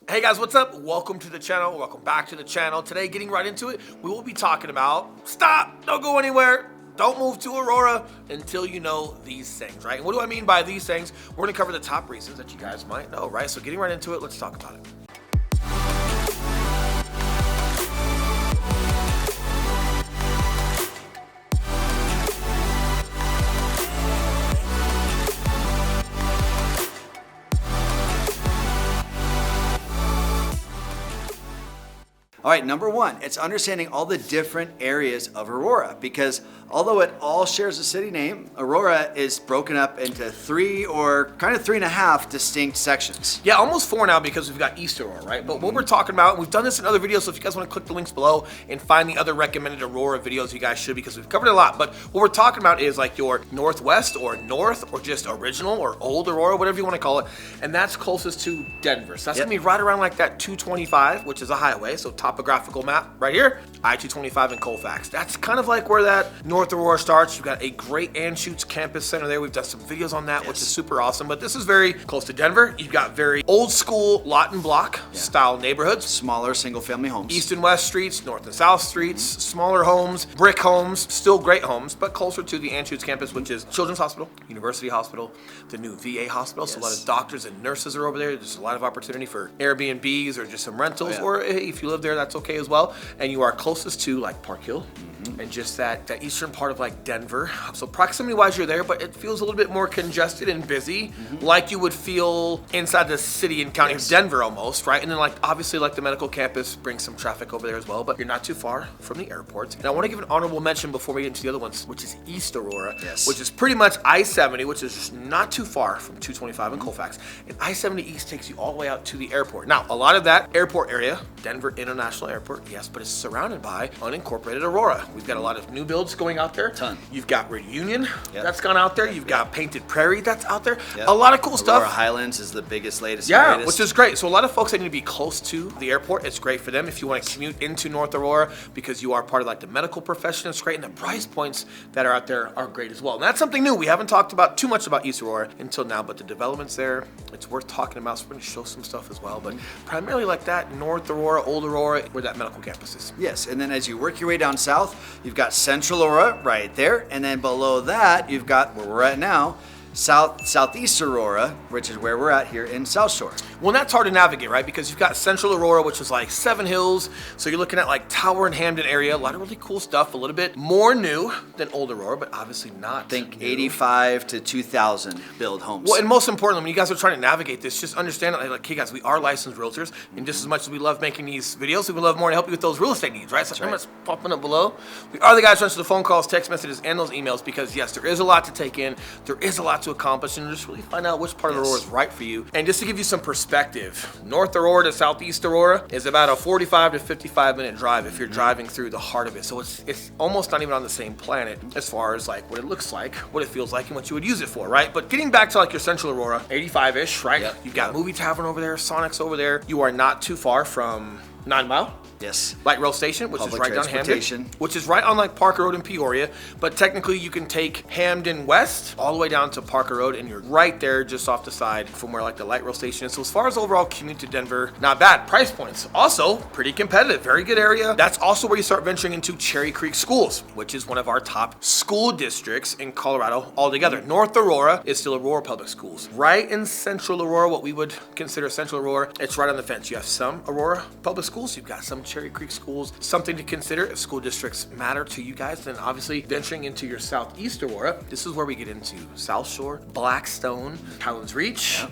Hey guys, what's up? Welcome to the channel. Welcome back to the channel. Today, getting right into it, we will be talking about, stop, don't go anywhere. Don't move to Aurora until you know these things, right? And what do I mean by these things? We're gonna cover the top reasons that you guys might know, right? So getting right into it, let's talk about it. All right, number one, it's understanding all the different areas of Aurora, because although it all shares a city name, Aurora is broken up into three or kind of 3.5 distinct sections. Yeah, almost 4 now because we've got East Aurora, right? But what we're talking about, we've done this in other videos, so if you guys want to click the links below and find the other recommended Aurora videos, you guys should, because we've covered a lot. But what we're talking about is like your northwest or north or just original or old Aurora, whatever you want to call it. And that's closest to Denver. So that's gonna be right around like that 225, which is a highway. So topographical map right here, I-225 in Colfax. That's kind of like where that North Aurora starts. You've got a great Anschutz campus center there. We've done some videos on that, which is super awesome. But this is very close to Denver. You've got very old school lot and block style neighborhoods. Smaller single family homes. East and west streets, north and south streets, smaller homes, brick homes, still great homes, but closer to the Anschutz campus, which is Children's Hospital, University Hospital, the new VA hospital. So a lot of doctors and nurses are over there. There's a lot of opportunity for Airbnbs or just some rentals, or hey, if you live there, that's okay as well. And you are closest to like Park Hill and just that eastern part of like Denver. So proximity wise, you're there, but it feels a little bit more congested and busy, like you would feel inside the city and county of Denver almost, right? And then like obviously like the medical campus brings some traffic over there as well, but you're not too far from the airport. And I want to give an honorable mention before we get into the other ones, which is East Aurora, which is pretty much I-70, which is just not too far from 225 in Colfax. And I-70 East takes you all the way out to the airport. Now, a lot of that airport area, Denver International Airport, yes, but it's surrounded by unincorporated Aurora. We've got a lot of new builds going out there. Ton. You've got Reunion that's gone out there. You've got Painted Prairie that's out there. Yep. A lot of cool stuff. Aurora Highlands is the biggest, latest. Which is great. So a lot of folks that need to be close to the airport, it's great for them. If you want to commute into North Aurora because you are part of like the medical profession, it's great. And the price points that are out there are great as well. And that's something new. We haven't talked about too much about East Aurora until now, but the developments there, it's worth talking about. So we're going to show some stuff as well. But primarily like that North Aurora, Old Aurora, where that medical campus is. Yes, and then as you work your way down south, you've got Central Aurora right there, and then below that, you've got where we're at now, Southeast Aurora, which is where we're at here in South Shore. Well, that's hard to navigate, right? Because you've got Central Aurora, which is like 7 Hills. So you're looking at like Tower and Hamden area. A lot of really cool stuff. A little bit more new than Old Aurora, but obviously not. Think new. 85 to 2,000 build homes. Well, and most importantly, when you guys are trying to navigate this, just understand that, like, hey guys, we are licensed realtors, and just as much as we love making these videos, we would love more to help you with those real estate needs, right? So that's popping up below. We are the guys who answer the phone calls, text messages, and those emails, because yes, there is a lot to take in, there is a lot to accomplish, and just really find out which part of Aurora is right for you. And just to give you some perspective, North Aurora to Southeast Aurora is about a 45 to 55 minute drive if you're driving through the heart of it. So it's almost not even on the same planet as far as like what it looks like, what it feels like, and what you would use it for, right? But getting back to like your Central Aurora, 85-ish, right? You've got Movie Tavern over there, Sonic's over there. You are not too far from 9 Mile. Yes. Light Rail Station, which Public is right down Hamden, which is right on like Parker Road in Peoria. But technically you can take Hamden West all the way down to Parker Road, and you're right there just off the side from where like the light rail station is. So as far as overall commute to Denver, not bad. Price points, also pretty competitive, very good area. That's also where you start venturing into Cherry Creek Schools, which is one of our top school districts in Colorado altogether. North Aurora is still Aurora Public Schools. Right in Central Aurora, what we would consider Central Aurora, it's right on the fence. You have some Aurora Public Schools, you've got some Cherry Creek Schools. Something to consider if school districts matter to you guys. Then obviously venturing into your Southeast Aurora, this is where we get into South Shore, Blackstone, Highlands Reach,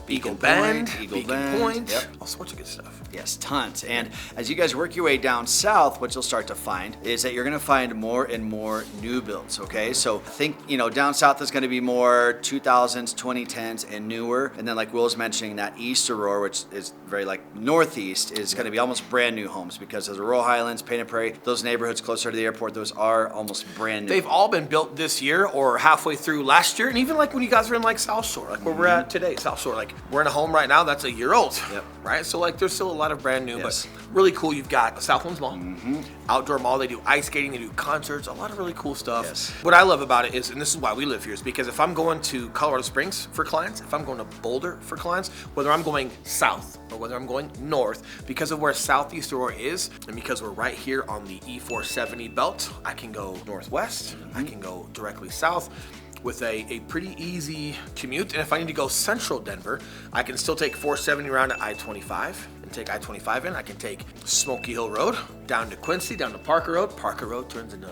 Eagle Bend, Beacon Point, all sorts of good stuff. Yes, tons. And as you guys work your way down south, what you'll start to find is that you're going to find more and more new builds, okay? So think, down south is going to be more 2000s, 2010s, and newer. And then like Will's mentioning, that East Aurora, which is very like northeast, is going to be almost brand new homes, because as Aurora Highlands, Painted Prairie, those neighborhoods closer to the airport, those are almost brand new. They've all been built this year or halfway through last year. And even like when you guys are in like South Shore, like where we're at today, South Shore, like we're in a home right now that's a year old, right? So like there's still a lot of brand new, but really cool. You've got Southlands Mall, outdoor mall. They do ice skating, they do concerts, a lot of really cool stuff. What I love about it is, and this is why we live here, is because if I'm going to Colorado Springs for clients, if I'm going to Boulder for clients, whether I'm going south or whether I'm going north, because of where Southeast Aurora is, and because we're right here on the E470 belt, I can go northwest, I can go directly south with a pretty easy commute. And if I need to go central Denver, I can still take 470 around to I-25 and take I-25 in. I can take Smoky Hill Road down to Quincy, down to Parker Road. Parker Road turns into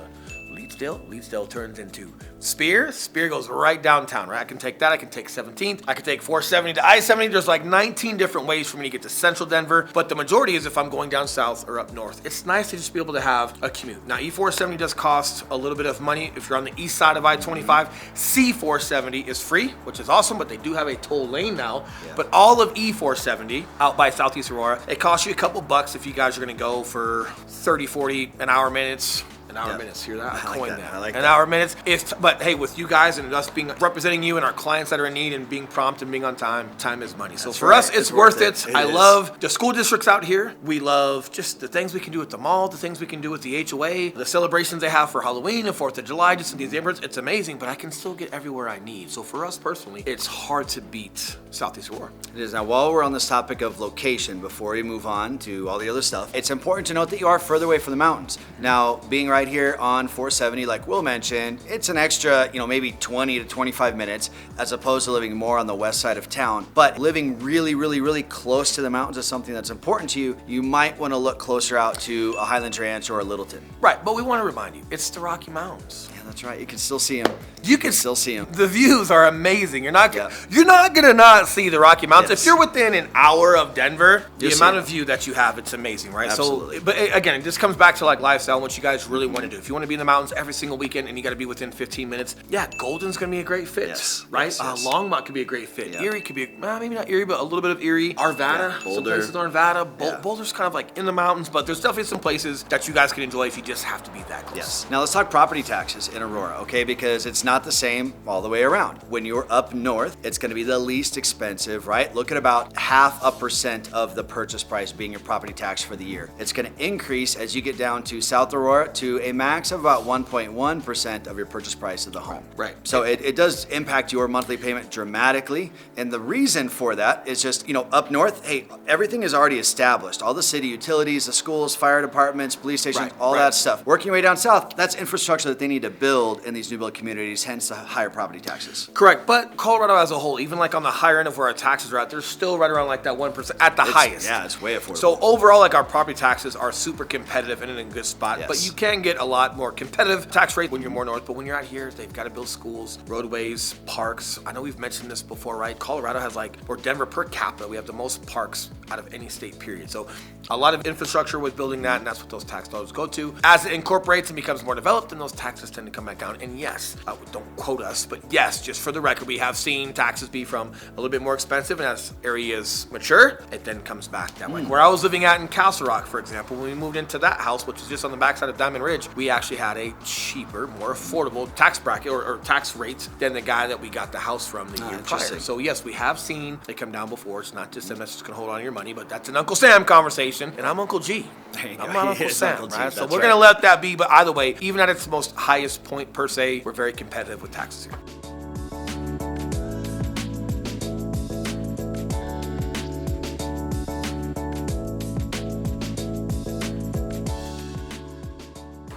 Leedsdale. Leedsdale turns into Spear. Spear goes right downtown, right? I can take that. I can take 17th. I can take 470 to I-70. There's like 19 different ways for me to get to central Denver, but the majority is if I'm going down south or up north. It's nice to just be able to have a commute. Now, E470 does cost a little bit of money if you're on the east side of I-25. C470 is free, which is awesome, but they do have a toll lane now. Yeah. But all of E470 out by Southeast Aurora, it costs you a couple bucks if you guys are going to go for 30, 40 an hour minutes. Minutes, hear that? I coined that. I like an that. hour minutes. But hey, with you guys and us representing you and our clients that are in need and being prompt and being on time, time is money. So for us, it's worth it. I love the school districts out here. We love just the things we can do at the mall, the things we can do with the HOA, the celebrations they have for Halloween and 4th of July, just in these neighborhoods. It's amazing, but I can still get everywhere I need. So for us personally, it's hard to beat Southeast Aurora. It is. Now, while we're on this topic of location, before we move on to all the other stuff, it's important to note that you are further away from the mountains. Now, being right here on 470, like Will mentioned, it's an extra, maybe 20 to 25 minutes as opposed to living more on the west side of town. But living really, really, really close to the mountains is something that's important to you. You might want to look closer out to a Highlands Ranch or a Littleton. Right, but we want to remind you, it's the Rocky Mountains. Yeah, that's right. You can still see them. You can still see them. The views are amazing. You're not gonna not see the Rocky Mountains. Yes. If you're within an hour of Denver, the amount of view that you have, it's amazing, right? Absolutely. So, but again, it just comes back to like lifestyle and what you guys really want to do. If you want to be in the mountains every single weekend and you got to be within 15 minutes, Golden's gonna be a great fit, right? Yes. Longmont could be a great fit. Yeah. Erie could be, maybe not Erie, but a little bit of Erie. Arvada, some places in Arvada. Boulder's kind of like in the mountains, but there's definitely some places that you guys can enjoy if you just have to be that close. Yes. Now let's talk property taxes in Aurora, okay? Because it's not the same all the way around. When you're up north, it's going to be the least expensive, right? Look at about 0.5% of the purchase price being your property tax for the year. It's going to increase as you get down to South Aurora to a max of about 1.1% of your purchase price of the home. Right. So it does impact your monthly payment dramatically. And the reason for that is just, up north, hey, everything is already established. All the city utilities, the schools, fire departments, police stations, all that stuff. Working your way down south, that's infrastructure that they need to build in these new build communities, hence the higher property taxes. Correct, but Colorado as a whole, even like on the higher end of where our taxes are at, they're still right around like that 1% at the highest. Yeah, it's way affordable. So overall, like our property taxes are super competitive and in a good spot, Yes. but you can get a lot more competitive tax rate when you're more north, but when you're out here, they've got to build schools, roadways, parks. I know we've mentioned this before, right? Colorado has or Denver per capita, we have the most parks out of any state, period. So a lot of infrastructure with building that, and that's what those tax dollars go to. As it incorporates and becomes more developed, then those taxes tend to come back down. And yes, don't quote us, but yes, just for the record, we have seen taxes be from a little bit more expensive, and as areas mature, it then comes back that way. Where I was living at in Castle Rock, for example, when we moved into that house, which is just on the backside of Diamond Ridge, we actually had a cheaper, more affordable tax bracket or tax rate than the guy that we got the house from the year prior. So yes, we have seen it come down before. It's not just them that's just gonna hold on to your money, but that's an Uncle Sam conversation, and I'm Uncle G. I'm not Uncle Sam, right? So we're gonna let that be, but either way, even at its most highest point per se, we're very competitive with taxes here.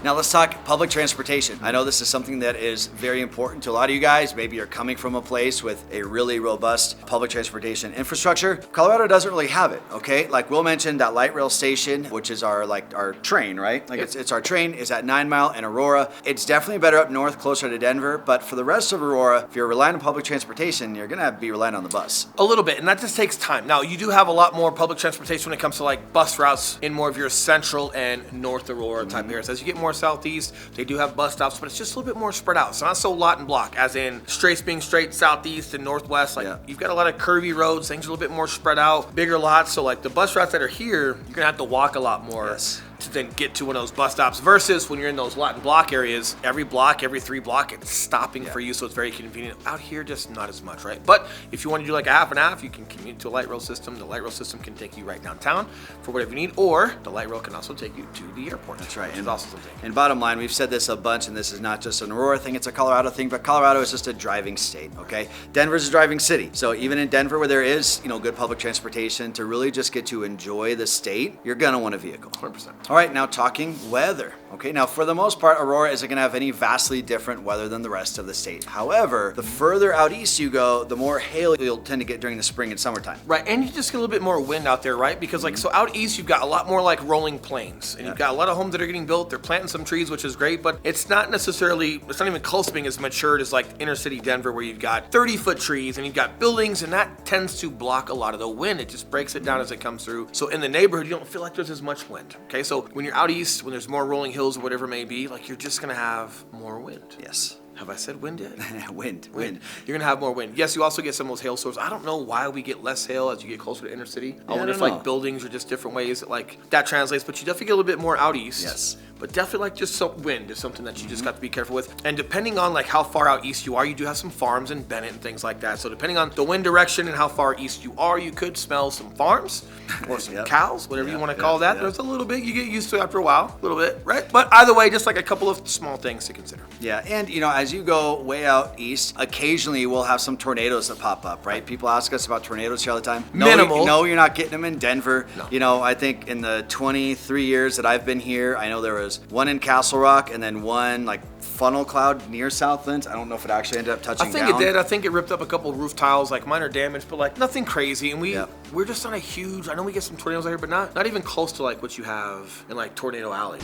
Now let's talk public transportation. I know this is something that is very important to a lot of you guys. Maybe you're coming from a place with a really robust public transportation infrastructure. Colorado doesn't really have it, okay? Like Will mentioned, that light rail station, which is our train, right? It's our train, is at 9 Mile in Aurora. It's definitely better up north, closer to Denver, but for the rest of Aurora, if you're relying on public transportation, you're gonna be relying on the bus. A little bit, and that just takes time. Now, you do have a lot more public transportation when it comes to bus routes in more of your central and north Aurora type areas. As you get more southeast, they do have bus stops, but it's just a little bit more spread out. So not so lot and block, as in straights being straight southeast and northwest. You've got a lot of curvy roads, things are a little bit more spread out, bigger lots. So the bus routes that are here, you're gonna have to walk a lot more. Yes. to then get to one of those bus stops versus when you're in those lot and block areas, every block, every 3 block, it's stopping for you, so it's very convenient. Out here, just not as much, right? But if you want to do like a half and half, you can commute to a light rail system. The light rail system can take you right downtown for whatever you need, or the light rail can also take you to the airport. That's right. And also something. And bottom line, we've said this a bunch, and this is not just an Aurora thing, it's a Colorado thing, but Colorado is just a driving state, okay? Denver's a driving city. So even in Denver where there is, good public transportation, to really just get to enjoy the state, you're gonna want a vehicle. 100%. All right, now talking weather. Okay, now for the most part, Aurora isn't gonna have any vastly different weather than the rest of the state. However, the further out east you go, the more hail you'll tend to get during the spring and summertime. Right, and you just get a little bit more wind out there, right? Because so out east, you've got a lot more like rolling plains, and you've got a lot of homes that are getting built. They're planting some trees, which is great, but it's not even close to being as matured as like inner city Denver, where you've got 30-foot trees and you've got buildings, and that tends to block a lot of the wind. It just breaks it down as it comes through. So in the neighborhood, you don't feel like there's as much wind. Okay, so when you're out east, when there's more rolling hills or whatever it may be, like you're just gonna have more wind. Yes. Have I said wind yet? Wind. You're gonna have more wind. Yes, you also get some of those hail storms. I don't know why we get less hail as you get closer to inner city. I wonder if like buildings are just different ways that like that translates, but you definitely get a little bit more out east. Yes. But definitely like just some wind is something that you just got to be careful with. And depending on like how far out east you are, you do have some farms in Bennett and things like that. So depending on the wind direction and how far east you are, you could smell some farms or some cows, whatever you want to call that. There's a little bit you get used to after a while, a little bit, right? But either way, just like a couple of small things to consider. Yeah, and as you go way out east, occasionally we'll have some tornadoes that pop up, right? People ask us about tornadoes here all the time. Minimal. No, you're not getting them in Denver. No. I think in the 23 years that I've been here, I know there was one in Castle Rock and then one like funnel cloud near Southlands. I don't know if it actually ended up touching down. I think it did. I think it ripped up a couple roof tiles, like minor damage, but like nothing crazy. And we're just on a huge, I know we get some tornadoes out here, but not even close to like what you have in like Tornado Alley.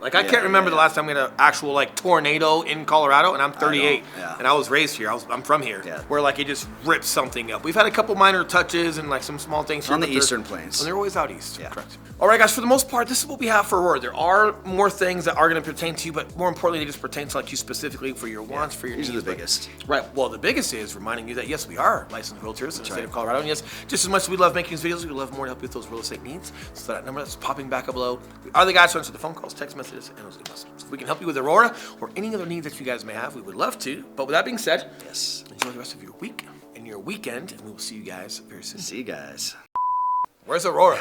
Like I can't remember the last time we had an actual like tornado in Colorado, and I'm 38, and I was raised here. I'm from here, where like it just rips something up. We've had a couple minor touches and like some small things here, on the eastern plains, and they're always out east. Yeah, correct. All right, guys. For the most part, this is what we have for Aurora. There are more things that are going to pertain to you, but more importantly, they just pertain to like you specifically for your wants, for your needs. These are the biggest. Right. Well, the biggest is reminding you that yes, we are licensed realtors in the state of Colorado, and yes, just as much as we love making these videos, we love more to help you with those real estate needs. So that number that's popping back up below, we are the guys who answer the phone calls, text messages, and those emails. So if we can help you with Aurora or any other needs that you guys may have, we would love to. But with that being said, enjoy the rest of your week and your weekend, and we will see you guys very soon. See you guys. Where's Aurora?